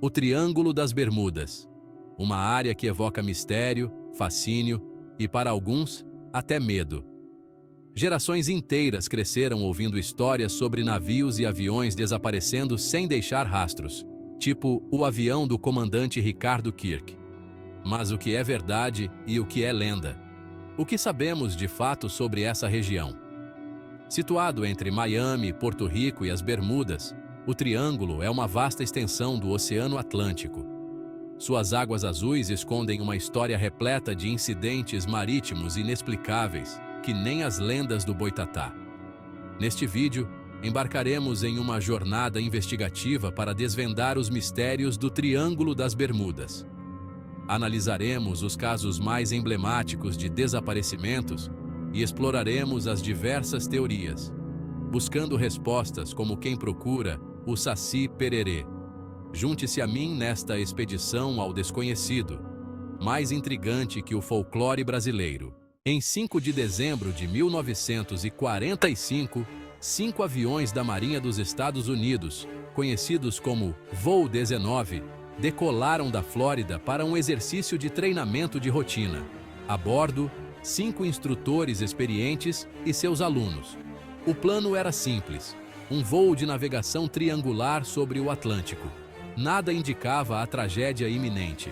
O Triângulo das Bermudas. Uma área que evoca mistério, fascínio e, para alguns, até medo. Gerações inteiras cresceram ouvindo histórias sobre navios e aviões desaparecendo sem deixar rastros, tipo o avião do comandante Ricardo Kirk. Mas o que é verdade e o que é lenda? O que sabemos de fato sobre essa região? Situado entre Miami, Porto Rico e as Bermudas, o Triângulo é uma vasta extensão do Oceano Atlântico. Suas águas azuis escondem uma história repleta de incidentes marítimos inexplicáveis, que nem as lendas do Boitatá. Neste vídeo, embarcaremos em uma jornada investigativa para desvendar os mistérios do Triângulo das Bermudas. Analisaremos os casos mais emblemáticos de desaparecimentos e exploraremos as diversas teorias, buscando respostas como quem procura o Saci Pererê. Junte-se a mim nesta expedição ao desconhecido, mais intrigante que o folclore brasileiro. Em 5 de dezembro de 1945, 5 aviões da Marinha dos Estados Unidos, conhecidos como Voo 19, decolaram da Flórida para um exercício de treinamento de rotina. A bordo, 5 instrutores experientes e seus alunos. O plano era simples: um voo de navegação triangular sobre o Atlântico. Nada indicava a tragédia iminente.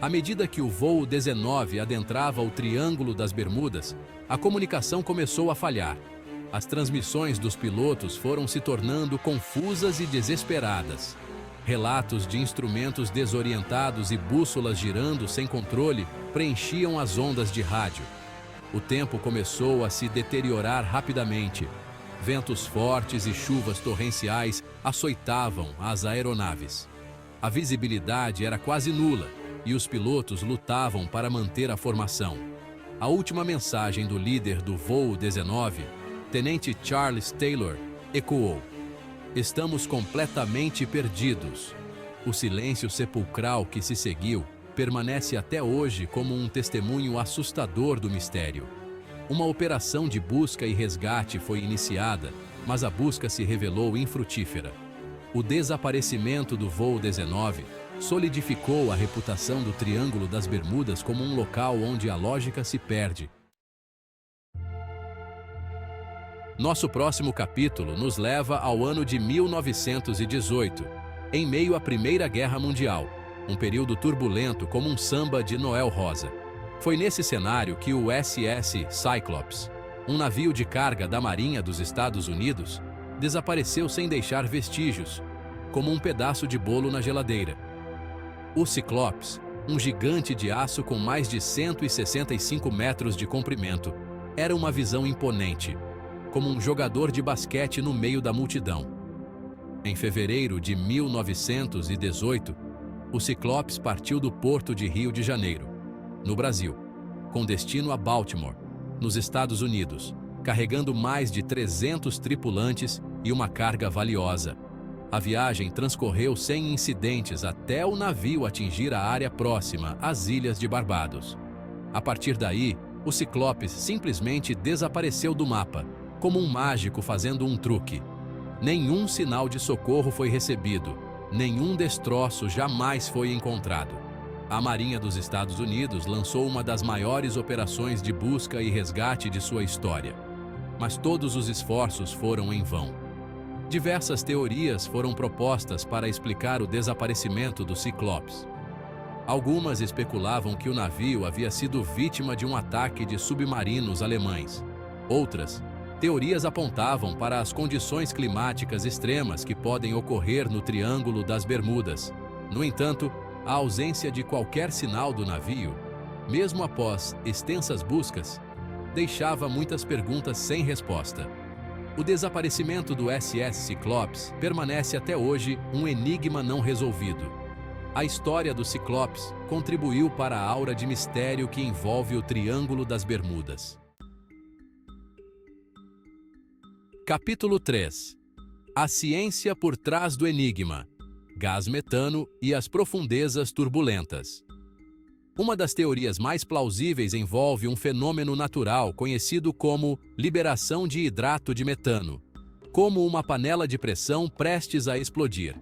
À medida que o voo 19 adentrava o Triângulo das Bermudas, a comunicação começou a falhar. As transmissões dos pilotos foram se tornando confusas e desesperadas. Relatos de instrumentos desorientados e bússolas girando sem controle preenchiam as ondas de rádio. O tempo começou a se deteriorar rapidamente. Ventos fortes e chuvas torrenciais açoitavam as aeronaves. A visibilidade era quase nula e os pilotos lutavam para manter a formação. A última mensagem do líder do voo 19, Tenente Charles Taylor, ecoou: "Estamos completamente perdidos." O silêncio sepulcral que se seguiu permanece até hoje como um testemunho assustador do mistério. Uma operação de busca e resgate foi iniciada, mas a busca se revelou infrutífera. O desaparecimento do voo 19 solidificou a reputação do Triângulo das Bermudas como um local onde a lógica se perde. Nosso próximo capítulo nos leva ao ano de 1918, em meio à Primeira Guerra Mundial, um período turbulento como um samba de Noel Rosa. Foi nesse cenário que o SS Cyclops, um navio de carga da Marinha dos Estados Unidos, desapareceu sem deixar vestígios, como um pedaço de bolo na geladeira. O Cyclops, um gigante de aço com mais de 165 metros de comprimento, era uma visão imponente, como um jogador de basquete no meio da multidão. Em fevereiro de 1918, o Cyclops partiu do porto de Rio de Janeiro, no Brasil, com destino a Baltimore, nos Estados Unidos, carregando mais de 300 tripulantes e uma carga valiosa. A viagem transcorreu sem incidentes até o navio atingir a área próxima às Ilhas de Barbados. A partir daí, o Cyclops simplesmente desapareceu do mapa, como um mágico fazendo um truque. Nenhum sinal de socorro foi recebido, nenhum destroço jamais foi encontrado. A Marinha dos Estados Unidos lançou uma das maiores operações de busca e resgate de sua história. Mas todos os esforços foram em vão. Diversas teorias foram propostas para explicar o desaparecimento do Cyclops. Algumas especulavam que o navio havia sido vítima de um ataque de submarinos alemães. Outras, teorias apontavam para as condições climáticas extremas que podem ocorrer no Triângulo das Bermudas. No entanto, a ausência de qualquer sinal do navio, mesmo após extensas buscas, deixava muitas perguntas sem resposta. O desaparecimento do SS Cyclops permanece até hoje um enigma não resolvido. A história do Cyclops contribuiu para a aura de mistério que envolve o Triângulo das Bermudas. Capítulo 3. A ciência por trás do enigma: gás metano e as profundezas turbulentas. Uma das teorias mais plausíveis envolve um fenômeno natural conhecido como liberação de hidrato de metano, como uma panela de pressão prestes a explodir.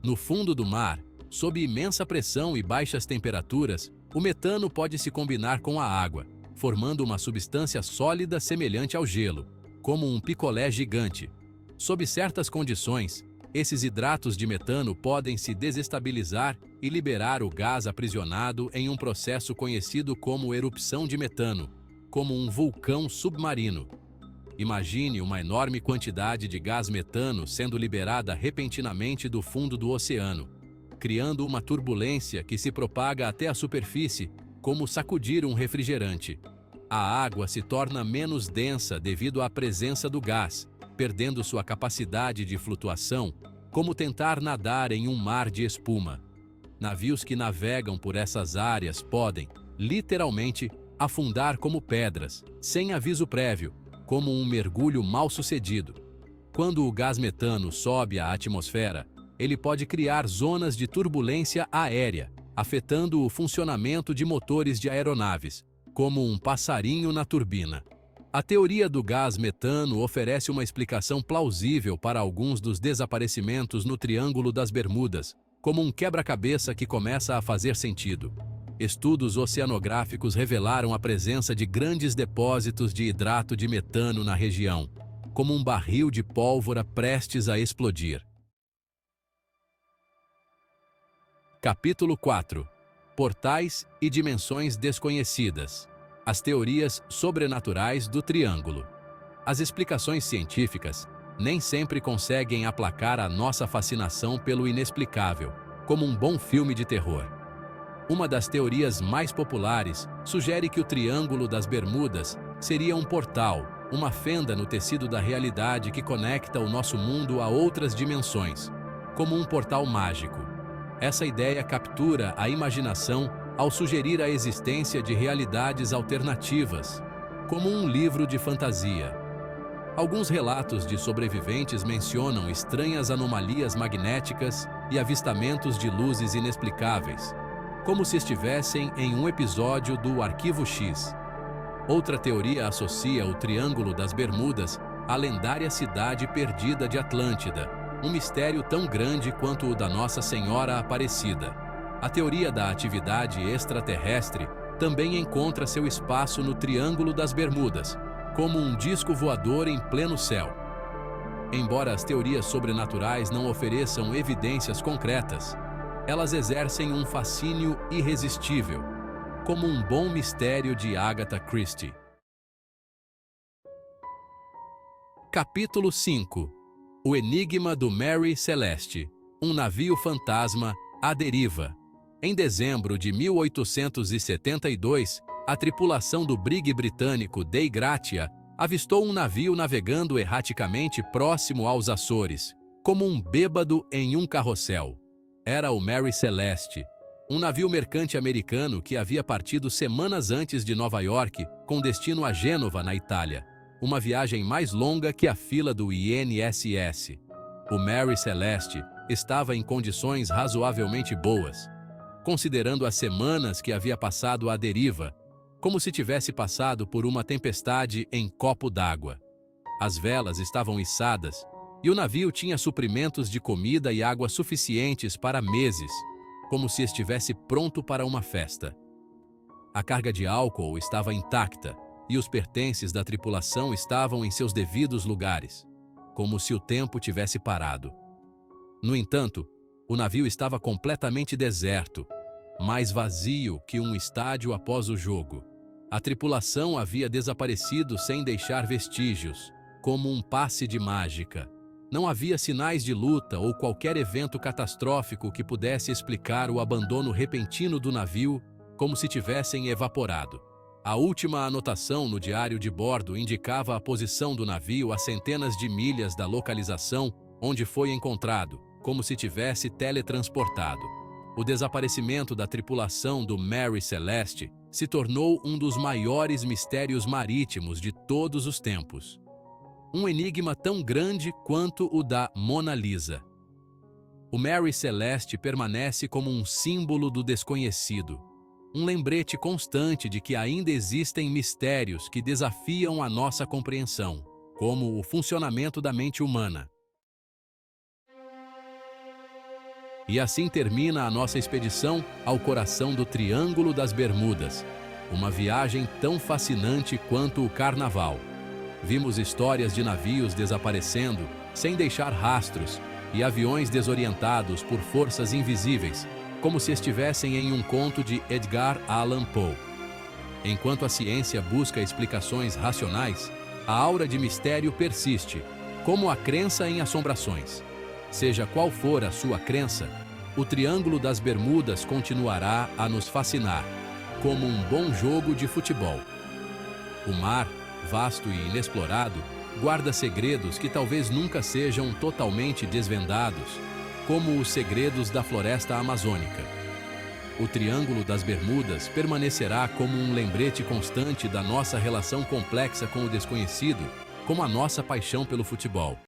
No fundo do mar, Sob imensa pressão e baixas temperaturas, o metano pode se combinar com a água, formando uma substância sólida semelhante ao gelo, como um picolé gigante. Sob certas condições, esses hidratos de metano podem se desestabilizar e liberar o gás aprisionado em um processo conhecido como erupção de metano, como um vulcão submarino. Imagine uma enorme quantidade de gás metano sendo liberada repentinamente do fundo do oceano, criando uma turbulência que se propaga até a superfície, como sacudir um refrigerante. A água se torna menos densa devido à presença do gás, perdendo sua capacidade de flutuação, como tentar nadar em um mar de espuma. Navios que navegam por essas áreas podem, literalmente, afundar como pedras, sem aviso prévio, como um mergulho mal sucedido. Quando o gás metano sobe à atmosfera, ele pode criar zonas de turbulência aérea, afetando o funcionamento de motores de aeronaves, como um passarinho na turbina. A teoria do gás metano oferece uma explicação plausível para alguns dos desaparecimentos no Triângulo das Bermudas, como um quebra-cabeça que começa a fazer sentido. Estudos oceanográficos revelaram a presença de grandes depósitos de hidrato de metano na região, como um barril de pólvora prestes a explodir. Capítulo 4. Portais e dimensões desconhecidas. As teorias sobrenaturais do Triângulo. As explicações científicas nem sempre conseguem aplacar a nossa fascinação pelo inexplicável, como um bom filme de terror. Uma das teorias mais populares sugere que o Triângulo das Bermudas seria um portal, uma fenda no tecido da realidade que conecta o nosso mundo a outras dimensões, como um portal mágico. Essa ideia captura a imaginação ao sugerir a existência de realidades alternativas, como um livro de fantasia. Alguns relatos de sobreviventes mencionam estranhas anomalias magnéticas e avistamentos de luzes inexplicáveis, como se estivessem em um episódio do Arquivo X. Outra teoria associa o Triângulo das Bermudas à lendária cidade perdida de Atlântida, um mistério tão grande quanto o da Nossa Senhora Aparecida. A teoria da atividade extraterrestre também encontra seu espaço no Triângulo das Bermudas, como um disco voador em pleno céu. Embora as teorias sobrenaturais não ofereçam evidências concretas, elas exercem um fascínio irresistível, como um bom mistério de Agatha Christie. Capítulo 5. O enigma do Mary Celeste, um navio fantasma à deriva. Em dezembro de 1872, a tripulação do brig britânico Dei Gratia avistou um navio navegando erraticamente próximo aos Açores, como um bêbado em um carrossel. Era o Mary Celeste, um navio mercante americano que havia partido semanas antes de Nova York com destino a Gênova, na Itália, uma viagem mais longa que a fila do INSS. O Mary Celeste estava em condições razoavelmente boas, considerando as semanas que havia passado à deriva, como se tivesse passado por uma tempestade em copo d'água. As velas estavam içadas e o navio tinha suprimentos de comida e água suficientes para meses, como se estivesse pronto para uma festa. A carga de álcool estava intacta e os pertences da tripulação estavam em seus devidos lugares, como se o tempo tivesse parado. No entanto, o navio estava completamente deserto, mais vazio que um estádio após o jogo. A tripulação havia desaparecido sem deixar vestígios, como um passe de mágica. Não havia sinais de luta ou qualquer evento catastrófico que pudesse explicar o abandono repentino do navio, como se tivessem evaporado. A última anotação no diário de bordo indicava a posição do navio a centenas de milhas da localização onde foi encontrado, como se tivesse teletransportado. O desaparecimento da tripulação do Mary Celeste se tornou um dos maiores mistérios marítimos de todos os tempos. Um enigma tão grande quanto o da Mona Lisa. O Mary Celeste permanece como um símbolo do desconhecido, um lembrete constante de que ainda existem mistérios que desafiam a nossa compreensão, como o funcionamento da mente humana. E assim termina a nossa expedição ao coração do Triângulo das Bermudas, uma viagem tão fascinante quanto o Carnaval. Vimos histórias de navios desaparecendo sem deixar rastros e aviões desorientados por forças invisíveis, como se estivessem em um conto de Edgar Allan Poe. Enquanto a ciência busca explicações racionais, a aura de mistério persiste, como a crença em assombrações. Seja qual for a sua crença, o Triângulo das Bermudas continuará a nos fascinar, como um bom jogo de futebol. O mar, vasto e inexplorado, guarda segredos que talvez nunca sejam totalmente desvendados, como os segredos da floresta amazônica. O Triângulo das Bermudas permanecerá como um lembrete constante da nossa relação complexa com o desconhecido, como a nossa paixão pelo futebol.